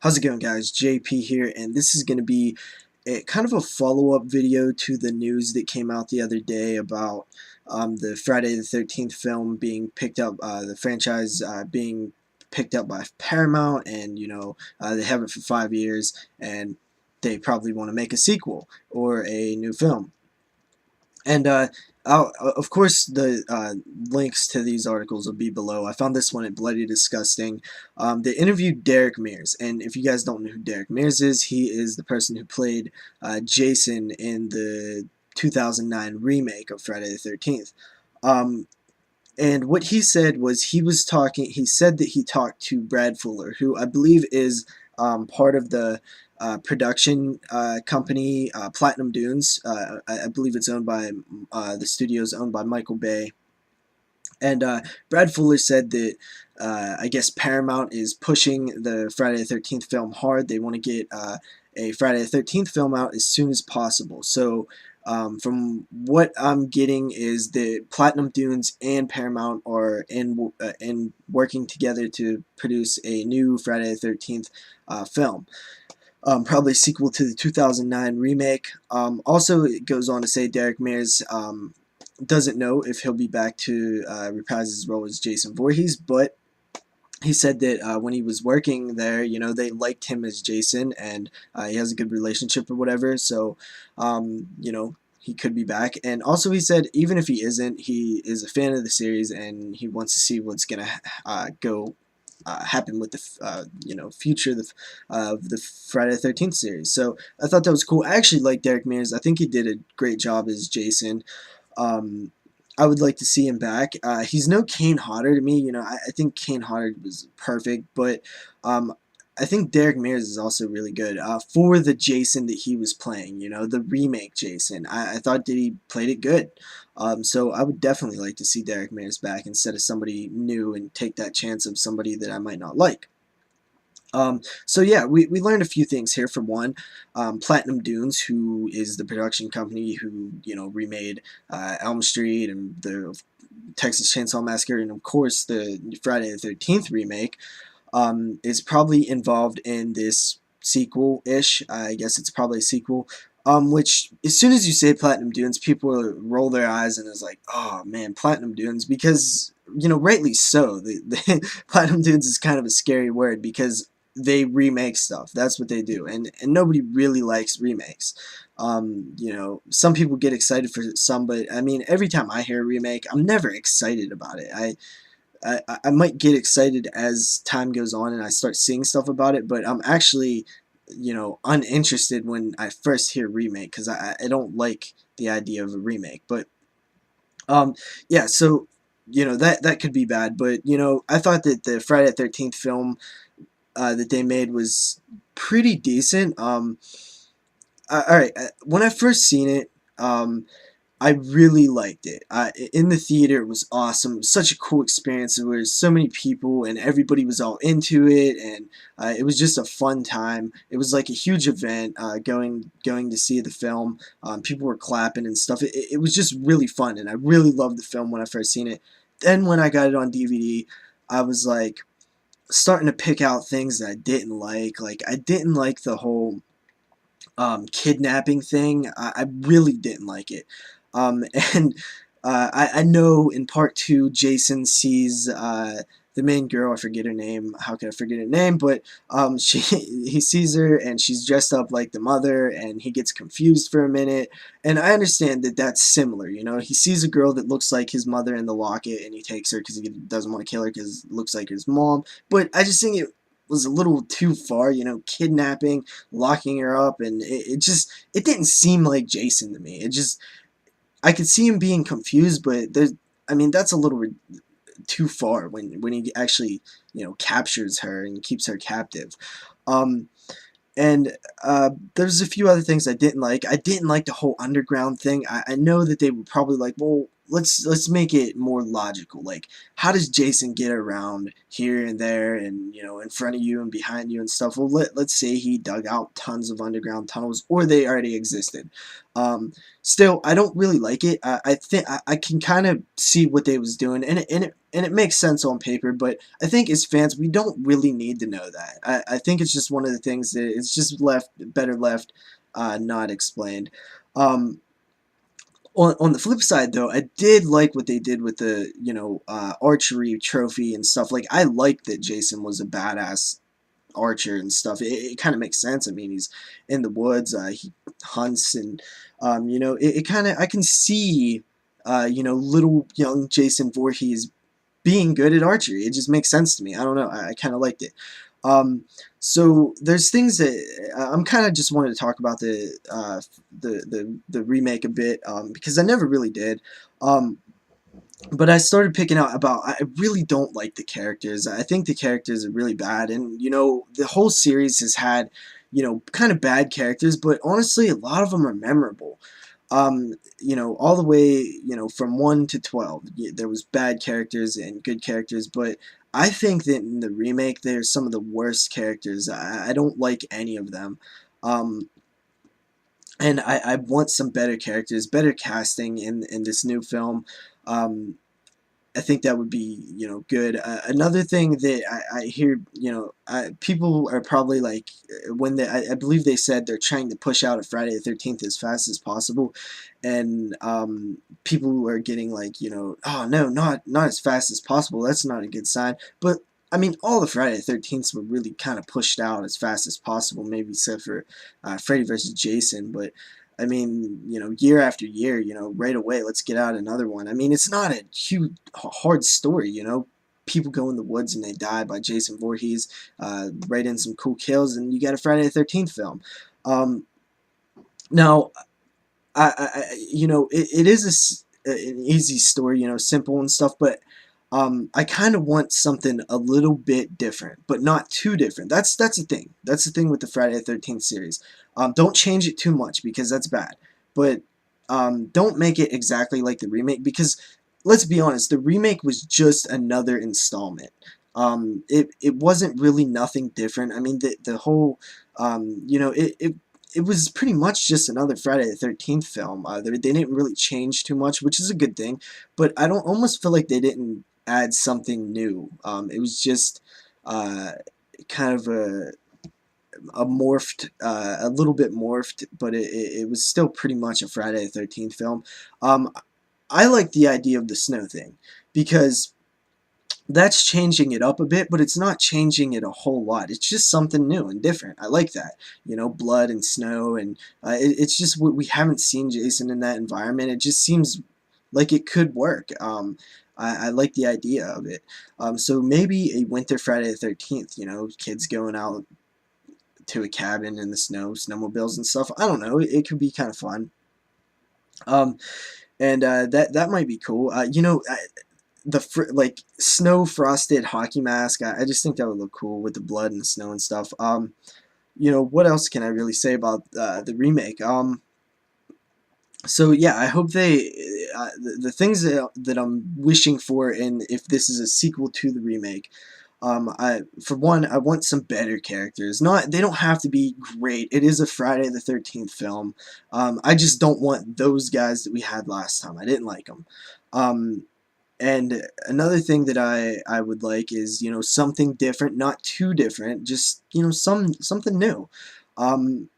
How's it going, guys? JP here, and this is going to be kind of a follow-up video to the news that came out the other day about the Friday the 13th film being picked up, the franchise being picked up by Paramount, and they have it for 5 years, and they probably want to make a sequel or a new film. And of course, the links to these articles will be below. I found this one at Bloody Disgusting. They interviewed Derek Mears, and if you guys don't know who Derek Mears is, he is the person who played Jason in the 2009 remake of Friday the 13th. And what he said was he said that he talked to Brad Fuller, who I believe is part of the production company Platinum Dunes. I believe it's owned by the studio's owned by Michael Bay. And Brad Fuller said that I guess Paramount is pushing the Friday the 13th film hard. They want to get a Friday the 13th film out as soon as possible. So from what I'm getting is that Platinum Dunes and Paramount are in working together to produce a new Friday the 13th film. Probably a sequel to the 2009 remake. Also, it goes on to say Derek Mears doesn't know if he'll be back to reprise his role as Jason Voorhees, but he said that when he was working there, they liked him as Jason, and he has a good relationship or whatever, so, he could be back. And also he said even if he isn't, he is a fan of the series, and he wants to see what's going to happen with the future of the Friday the 13th series. So I thought that was cool. I actually like Derek Mears. I think he did a great job as Jason. I would like to see him back. He's no Kane Hodder to me. I think Kane Hodder was perfect, but I think Derek Mears is also really good for the Jason that he was playing. The remake Jason. I thought that he played it good. So I would definitely like to see Derek Mears back instead of somebody new and take that chance of somebody that I might not like. So yeah, we learned a few things here. For one, Platinum Dunes, who is the production company who remade Elm Street and the Texas Chainsaw Massacre, and of course the Friday the 13th remake, is probably involved in this sequel-ish. I guess it's probably a sequel. Which, as soon as you say Platinum Dunes, people roll their eyes and is like, oh man, Platinum Dunes, because rightly so. The Platinum Dunes is kind of a scary word because they remake stuff. That's what they do, and nobody really likes remakes. Some people get excited for some, but I mean, every time I hear a remake, I'm never excited about it. I might get excited as time goes on and I start seeing stuff about it, but I'm actually uninterested when I first hear remake because I don't like the idea of a remake. But yeah, so that could be bad, but I thought that the Friday the 13th film that they made was pretty decent. Alright, when I first seen it, I really liked it. In the theater, it was awesome. It was such a cool experience. There were so many people, and everybody was all into it, and it was just a fun time. It was like a huge event going to see the film. People were clapping and stuff. It was just really fun, and I really loved the film when I first seen it. Then when I got it on DVD, I was like starting to pick out things that I didn't like. Like, I didn't like the whole kidnapping thing. I really didn't like it. And I know in part 2, Jason sees the main girl. I forget her name. How can I forget her name? But he sees her and she's dressed up like the mother, and he gets confused for a minute. And I understand that that's similar. He sees a girl that looks like his mother in the locket, and he takes her because he doesn't want to kill her because it looks like his mom. But I just think it was a little too far, kidnapping, locking her up, and it didn't seem like Jason to me. I could see him being confused, but I mean, that's a little too far when he actually captures her and keeps her captive. And there's a few other things I didn't like. I didn't like the whole underground thing. I know that they were probably like, well, let's make it more logical. Like, how does Jason get around here and there, and in front of you and behind you and stuff? Well, let's say he dug out tons of underground tunnels, or they already existed. Still, I don't really like it. I think I can kind of see what they was doing, and it makes sense on paper. But I think as fans, we don't really need to know that. I think it's just one of the things that it's just better left not explained. Um, on the flip side, though, I did like what they did with the archery trophy and stuff. Like, I like that Jason was a badass archer and stuff. It kind of makes sense. I mean, he's in the woods, he hunts, and it kind of, I can see little young Jason Voorhees being good at archery. It just makes sense to me. I don't know. I kind of liked it. So there's things that I'm kind of just wanted to talk about the remake a bit, because I never really did. But I started picking out about, I really don't like the characters. I think the characters are really bad, and the whole series has had kind of bad characters, but honestly a lot of them are memorable. All the way, from 1 to 12, there was bad characters and good characters, but I think that in the remake, there's some of the worst characters. I don't like any of them. Um, and I want some better characters, better casting in this new film. Um, I think that would be, good. Another thing that I hear, people are probably like, when I believe they said they're trying to push out a Friday the 13th as fast as possible, and people are getting like, oh no, not as fast as possible. That's not a good sign. But I mean, all the Friday the 13ths were really kind of pushed out as fast as possible, maybe except for Freddy versus Jason. But I mean, year after year, right away, let's get out another one. I mean, it's not a huge, hard story, People go in the woods and they die by Jason Voorhees, write in some cool kills, and you got a Friday the 13th film. Um, Now, it is an easy story, simple and stuff, but I kind of want something a little bit different, but not too different. That's the thing. That's the thing with the Friday the 13th series. Don't change it too much because that's bad, but don't make it exactly like the remake, because let's be honest, the remake was just another installment. It wasn't really nothing different. I mean, the whole it was pretty much just another Friday the 13th film. They didn't really change too much, which is a good thing, but I don't almost feel like they didn't add something new. It was just uh, kind of a morphed, a little bit morphed, but it was still pretty much a Friday the 13th film. I like the idea of the snow thing, because that's changing it up a bit, but it's not changing it a whole lot. It's just something new and different. I like that. Blood and snow, and it's just we haven't seen Jason in that environment. It just seems like it could work. I like the idea of it. So maybe a winter Friday the 13th, kids going out to a cabin in the snow, snowmobiles and stuff. I don't know. It could be kind of fun. Um, and that might be cool. The like snow frosted hockey mask. I just think that would look cool with the blood and the snow and stuff. What else can I really say about the remake? So yeah, I hope the things that I'm wishing for, and if this is a sequel to the remake, for one, I want some better characters. They don't have to be great. It is a Friday the 13th film. I just don't want those guys that we had last time. I didn't like them. And another thing that I would like is, something different, not too different, just, something new. Um,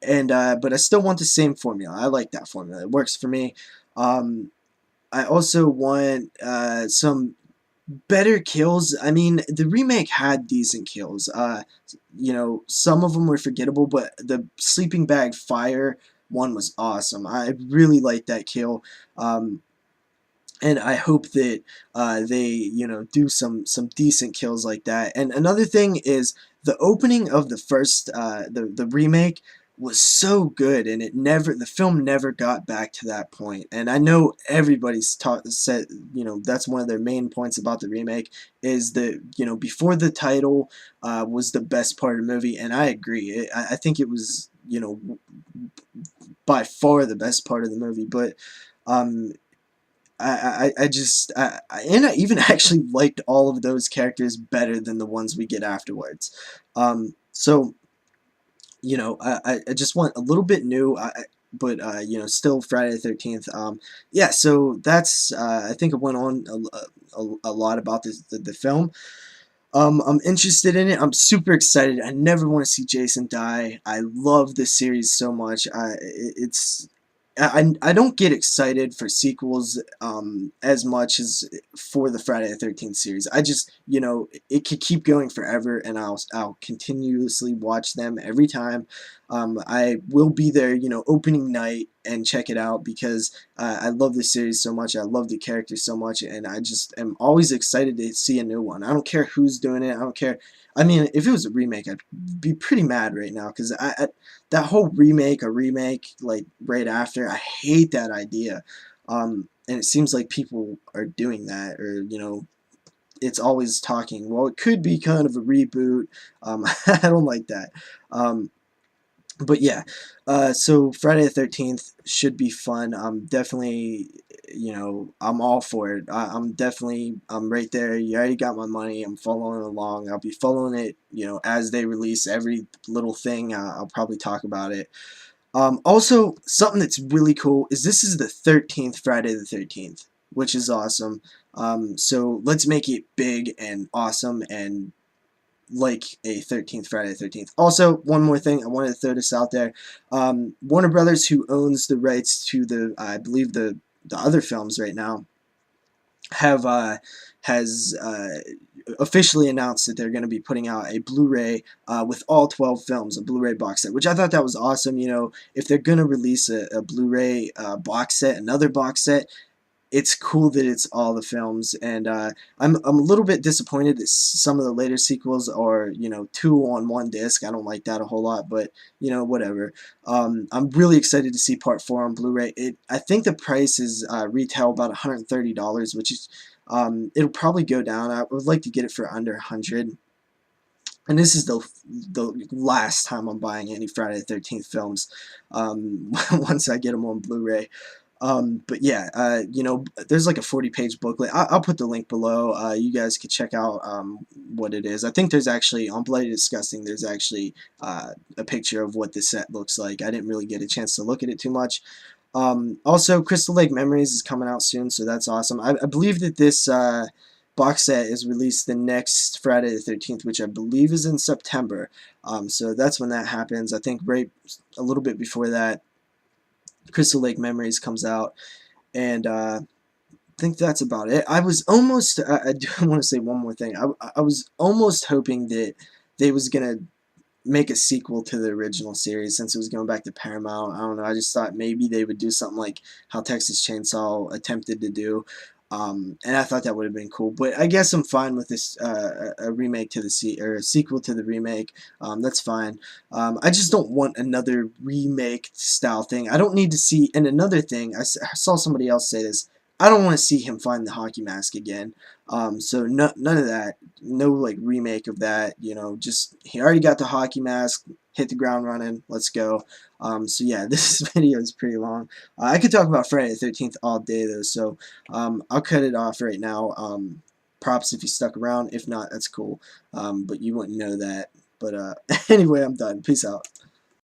but I still want the same formula. I like that formula. It works for me. Um, I also want some better kills. I mean, the remake had decent kills. Some of them were forgettable, but the sleeping bag fire one was awesome. I really liked that kill. And I hope that they do some decent kills like that. And another thing is, the opening of the first the remake was so good, and the film never got back to that point. And I know everybody's said, that's one of their main points about the remake, is that before the title was the best part of the movie, and I agree. I think it was by far the best part of the movie, but um, and I even actually liked all of those characters better than the ones we get afterwards. So I just want a little bit new, but still Friday the 13th. Yeah, so that's I think it went on a lot about the film. I'm interested in it. I'm super excited. I never want to see Jason die. I love this series so much. It's I don't get excited for sequels as much as for the Friday the 13th series. I just, it could keep going forever, and I'll continuously watch them every time. I will be there, opening night and check it out because I love this series so much. I love the characters so much, and I just am always excited to see a new one. I don't care who's doing it. I don't care. I mean, if it was a remake, I'd be pretty mad right now because that whole remake like right after, I hate that idea. And it seems like people are doing that, or it's always talking. Well, it could be kind of a reboot. I don't like that. But yeah, so Friday the 13th should be fun. I'm definitely, I'm all for it. I'm right there. You already got my money. I'm following along. I'll be following it, as they release every little thing. I'll probably talk about it. Also, something that's really cool is this is the 13th Friday the 13th, which is awesome. So let's make it big and awesome and like a 13th Friday the 13th. Also, one more thing, I wanted to throw this out there. Warner Brothers, who owns the rights to I believe the other films right now, has officially announced that they're going to be putting out a Blu-ray with all 12 films, a Blu-ray box set, which I thought that was awesome. If they're going to release a Blu-ray box set, another box set, it's cool that it's all the films, and I'm a little bit disappointed that some of the later sequels are two on one disc. I don't like that a whole lot, but whatever. I'm really excited to see Part 4 on Blu-ray. I think the price is retail about $130, which is it'll probably go down. I would like to get it for under 100. And this is the last time I'm buying any Friday the 13th films once I get them on Blu-ray. But yeah, there's like a 40-page booklet. I'll put the link below. You guys could check out what it is. I think there's actually, on Bloody Disgusting, there's actually a picture of what the set looks like. I didn't really get a chance to look at it too much. Also, Crystal Lake Memories is coming out soon, so that's awesome. I believe that this box set is released the next Friday the 13th, which I believe is in September. So that's when that happens. I think right a little bit before that, Crystal Lake Memories comes out, and I think that's about it. I was almost, I do want to say one more thing. I was almost hoping that they was going to make a sequel to the original series since it was going back to Paramount. I don't know. I just thought maybe they would do something like how Texas Chainsaw attempted to do. And I thought that would have been cool, but I guess I'm fine with this a remake to or a sequel to the remake. That's fine. I just don't want another remake style thing. I don't need to see. And another thing, I saw somebody else say this. I don't want to see him find the hockey mask again. So none of that. No like remake of that. Just he already got the hockey mask. Hit the ground running. Let's go. So yeah, this video is pretty long. I could talk about Friday the 13th all day though, so I'll cut it off right now. Props if you stuck around. If not, that's cool. But you wouldn't know that. But anyway, I'm done. Peace out.